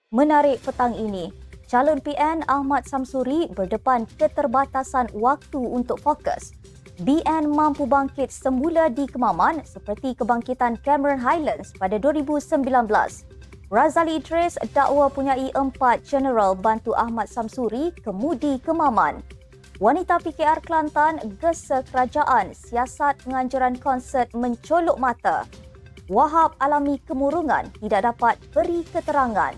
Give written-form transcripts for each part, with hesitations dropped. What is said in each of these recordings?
Menarik petang ini, calon PN Ahmad Samsuri berdepan keterbatasan waktu untuk fokus. BN mampu bangkit semula di Kemaman seperti kebangkitan Cameron Highlands pada 2019. Razali Idris dakwa punyai 4 general bantu Ahmad Samsuri kemudi Kemaman. Wanita PKR Kelantan gesa kerajaan siasat penganjuran konsert mencolok mata. Wahab alami kemurungan tidak dapat beri keterangan.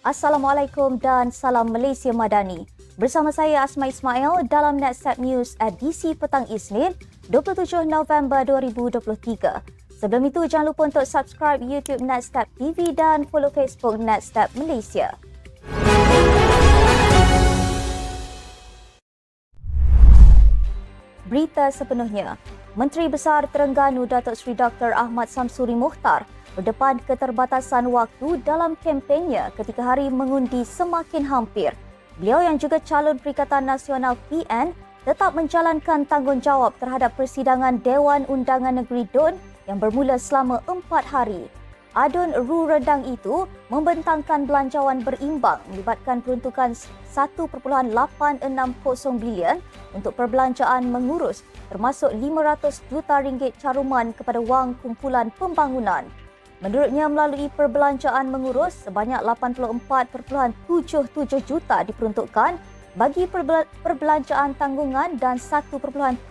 Assalamualaikum dan salam Malaysia Madani. Bersama saya Asma Ismail dalam NetStep News edisi petang Isnin 27 November 2023. Sebelum itu jangan lupa untuk subscribe YouTube NetStep TV dan follow Facebook NetStep Malaysia. Berita sepenuhnya. Menteri Besar Terengganu Datuk Seri Dr. Ahmad Samsuri Mukhtar berdepan keterbatasan waktu dalam kempennya ketika hari mengundi semakin hampir. Beliau yang juga calon Perikatan Nasional PN tetap menjalankan tanggungjawab terhadap persidangan Dewan Undangan Negeri DUN yang bermula selama 4 hari. Adun Ru Redang itu membentangkan belanjawan berimbang melibatkan peruntukan 1.860 bilion untuk perbelanjaan mengurus termasuk 500 juta ringgit caruman kepada wang kumpulan pembangunan. Menurutnya melalui perbelanjaan mengurus sebanyak 84.77 juta diperuntukkan bagi perbelanjaan tanggungan dan 1.775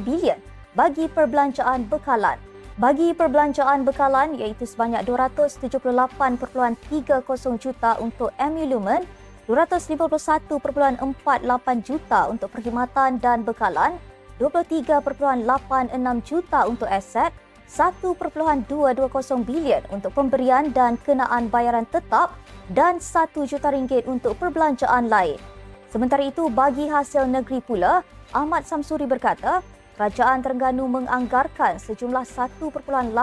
bilion bagi perbelanjaan bekalan. Bagi perbelanjaan bekalan iaitu sebanyak 278.30 juta untuk MU Lumen, 251.48 juta untuk perkhidmatan dan bekalan, 23.86 juta untuk aset, 1.220 bilion untuk pemberian dan kenaan bayaran tetap dan 1 juta ringgit untuk perbelanjaan lain. Sementara itu, bagi hasil negeri pula, Ahmad Samsuri berkata, Kerajaan Terengganu menganggarkan sejumlah 1.860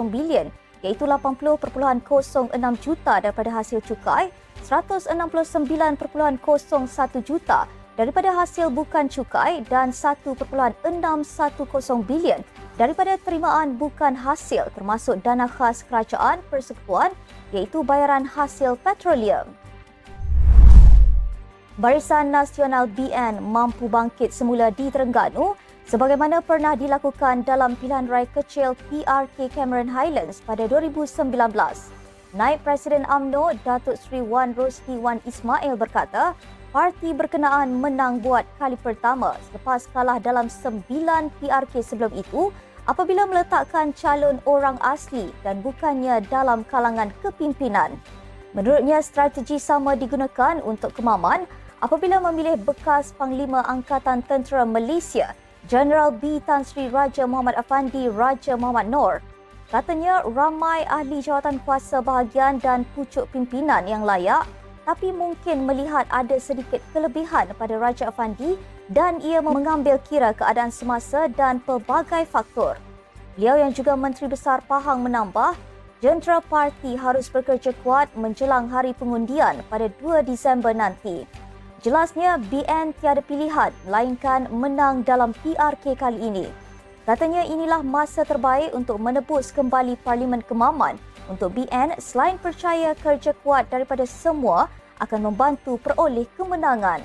bilion iaitu 80.06 juta daripada hasil cukai, 169.01 juta daripada hasil bukan cukai dan 1.610 bilion daripada terimaan bukan hasil termasuk dana khas kerajaan persekutuan iaitu bayaran hasil petroleum. Barisan Nasional BN mampu bangkit semula di Terengganu sebagaimana pernah dilakukan dalam pilihan raya kecil PRK Cameron Highlands pada 2019. Naib Presiden UMNO Datuk Seri Wan Rosli Wan Ismail berkata, parti berkenaan menang buat kali pertama selepas kalah dalam 9 PRK sebelum itu apabila meletakkan calon orang asli dan bukannya dalam kalangan kepimpinan. Menurutnya, strategi sama digunakan untuk Kemaman apabila memilih bekas Panglima Angkatan Tentera Malaysia, Jeneral B. Tan Sri Raja Muhammad Afandi Raja Muhammad Noor. Katanya, ramai ahli jawatan kuasa bahagian dan pucuk pimpinan yang layak tapi mungkin melihat ada sedikit kelebihan pada Raja Afandi dan ia mengambil kira keadaan semasa dan pelbagai faktor. Beliau yang juga Menteri Besar Pahang menambah, jentera parti harus bekerja kuat menjelang hari pengundian pada 2 Disember nanti. Jelasnya BN tiada pilihan melainkan menang dalam PRK kali ini. Katanya inilah masa terbaik untuk menebus kembali Parlimen Kemaman untuk BN selain percaya kerja kuat daripada semua akan membantu peroleh kemenangan.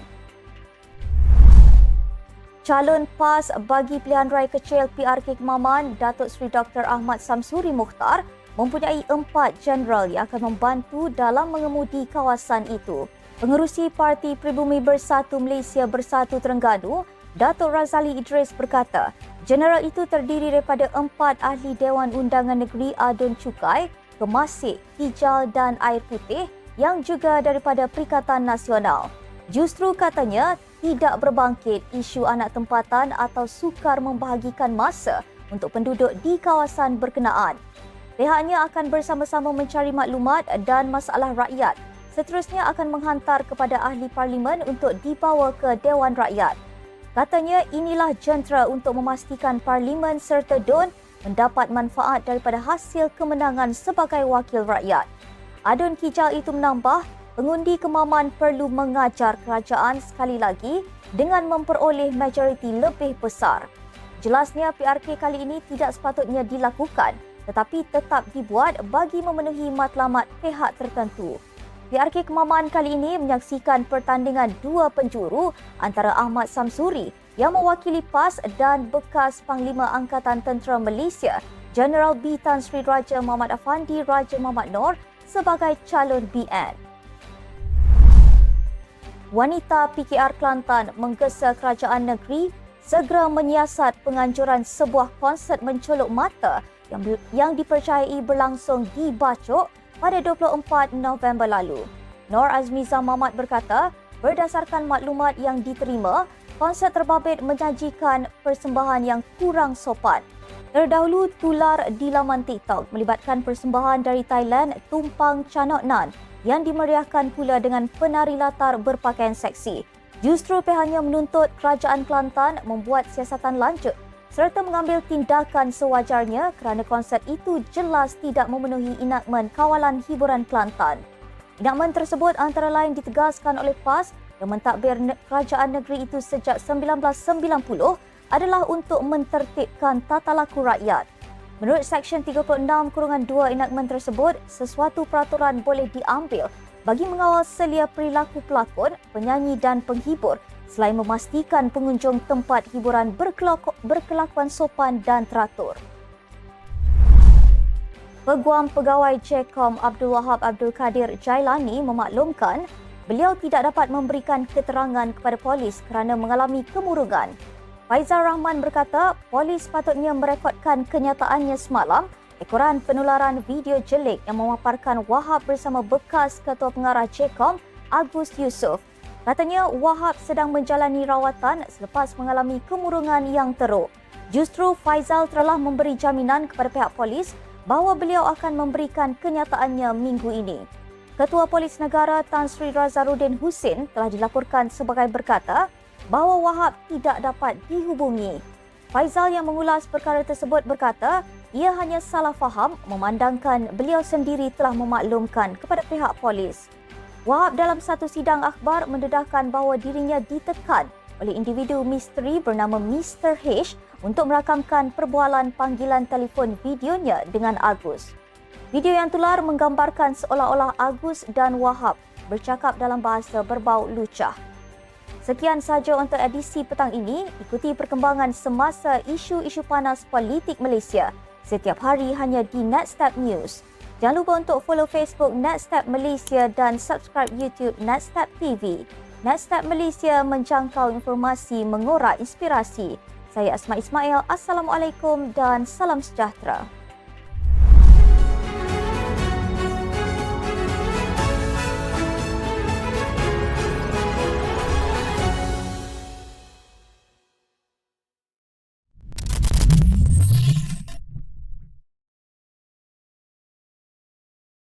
Calon PAS bagi pilihan raya kecil PRK Kemaman, Datuk Seri Dr. Ahmad Samsuri Mukhtar mempunyai 4 jeneral yang akan membantu dalam mengemudi kawasan itu. Pengerusi Parti Pribumi Bersatu Malaysia Bersatu Terengganu, Datuk Razali Idris berkata, jeneral itu terdiri daripada 4 ahli Dewan Undangan Negeri Adun Cukai, Kemasik, Hijau dan Air Putih yang juga daripada Perikatan Nasional. Justru katanya tidak berbangkit isu anak tempatan atau sukar membahagikan masa untuk penduduk di kawasan berkenaan. Pihaknya akan bersama-sama mencari maklumat dan masalah rakyat. Seterusnya akan menghantar kepada ahli parlimen untuk dibawa ke Dewan Rakyat. Katanya inilah jentera untuk memastikan parlimen serta DUN mendapat manfaat daripada hasil kemenangan sebagai wakil rakyat. Adun Kijal itu menambah, pengundi kemaman perlu mengajar kerajaan sekali lagi dengan memperoleh majoriti lebih besar. Jelasnya PRK kali ini tidak sepatutnya dilakukan tetapi tetap dibuat bagi memenuhi matlamat pihak tertentu. PRK Kemaman kali ini menyaksikan pertandingan dua penjuru antara Ahmad Samsuri yang mewakili PAS dan bekas Panglima Angkatan Tentera Malaysia, Jeneral B Tan Sri Raja Muhammad Afandi Raja Muhammad Noor sebagai calon BN. Wanita PKR Kelantan menggesa kerajaan negeri segera menyiasat penganjuran sebuah konsert mencolok mata yang dipercayai berlangsung di Bacok pada 24 November lalu. Nur Azmiza Mamat berkata, berdasarkan maklumat yang diterima, konsert terbabit menyajikan persembahan yang kurang sopan. Terdahulu tular di laman TikTok melibatkan persembahan dari Thailand Tumpang Chanok Nan yang dimeriahkan pula dengan penari latar berpakaian seksi. Justru pihaknya menuntut kerajaan Kelantan membuat siasatan lanjut serta mengambil tindakan sewajarnya kerana konsert itu jelas tidak memenuhi enakmen Kawalan Hiburan Kelantan. Enakmen tersebut antara lain ditegaskan oleh PAS yang mentadbir kerajaan negeri itu sejak 1990 adalah untuk mentertibkan tata laku rakyat. Menurut Seksyen 36(2) enakmen tersebut, sesuatu peraturan boleh diambil bagi mengawal selia perilaku pelakon, penyanyi dan penghibur selain memastikan pengunjung tempat hiburan berkelakuan sopan dan teratur. Peguam Pegawai JKOM Abdul Wahab Abdul Kadir Jailani memaklumkan beliau tidak dapat memberikan keterangan kepada polis kerana mengalami kemurungan. Faizal Rahman berkata polis patutnya merekodkan kenyataannya semalam ekoran penularan video jelik yang memaparkan Wahab bersama bekas Ketua Pengarah JKOM Agus Yusof. Katanya Wahab sedang menjalani rawatan selepas mengalami kemurungan yang teruk. Justru Faizal telah memberi jaminan kepada pihak polis bahawa beliau akan memberikan kenyataannya minggu ini. Ketua Polis Negara Tan Sri Razarudin Husin telah dilaporkan sebagai berkata bahawa Wahab tidak dapat dihubungi. Faizal yang mengulas perkara tersebut berkata ia hanya salah faham memandangkan beliau sendiri telah memaklumkan kepada pihak polis. Wahab dalam satu sidang akhbar mendedahkan bahawa dirinya ditekan oleh individu misteri bernama Mr. H untuk merakamkan perbualan panggilan telefon videonya dengan Agus. Video yang tular menggambarkan seolah-olah Agus dan Wahab bercakap dalam bahasa berbau lucah. Sekian sahaja untuk edisi petang ini. Ikuti perkembangan semasa isu-isu panas politik Malaysia setiap hari hanya di Netstep News. Jangan lupa untuk follow Facebook Netstep Malaysia dan subscribe YouTube Netstep TV. Netstep Malaysia menjangkau informasi mengorak inspirasi. Saya Asma Ismail. Assalamualaikum dan salam sejahtera.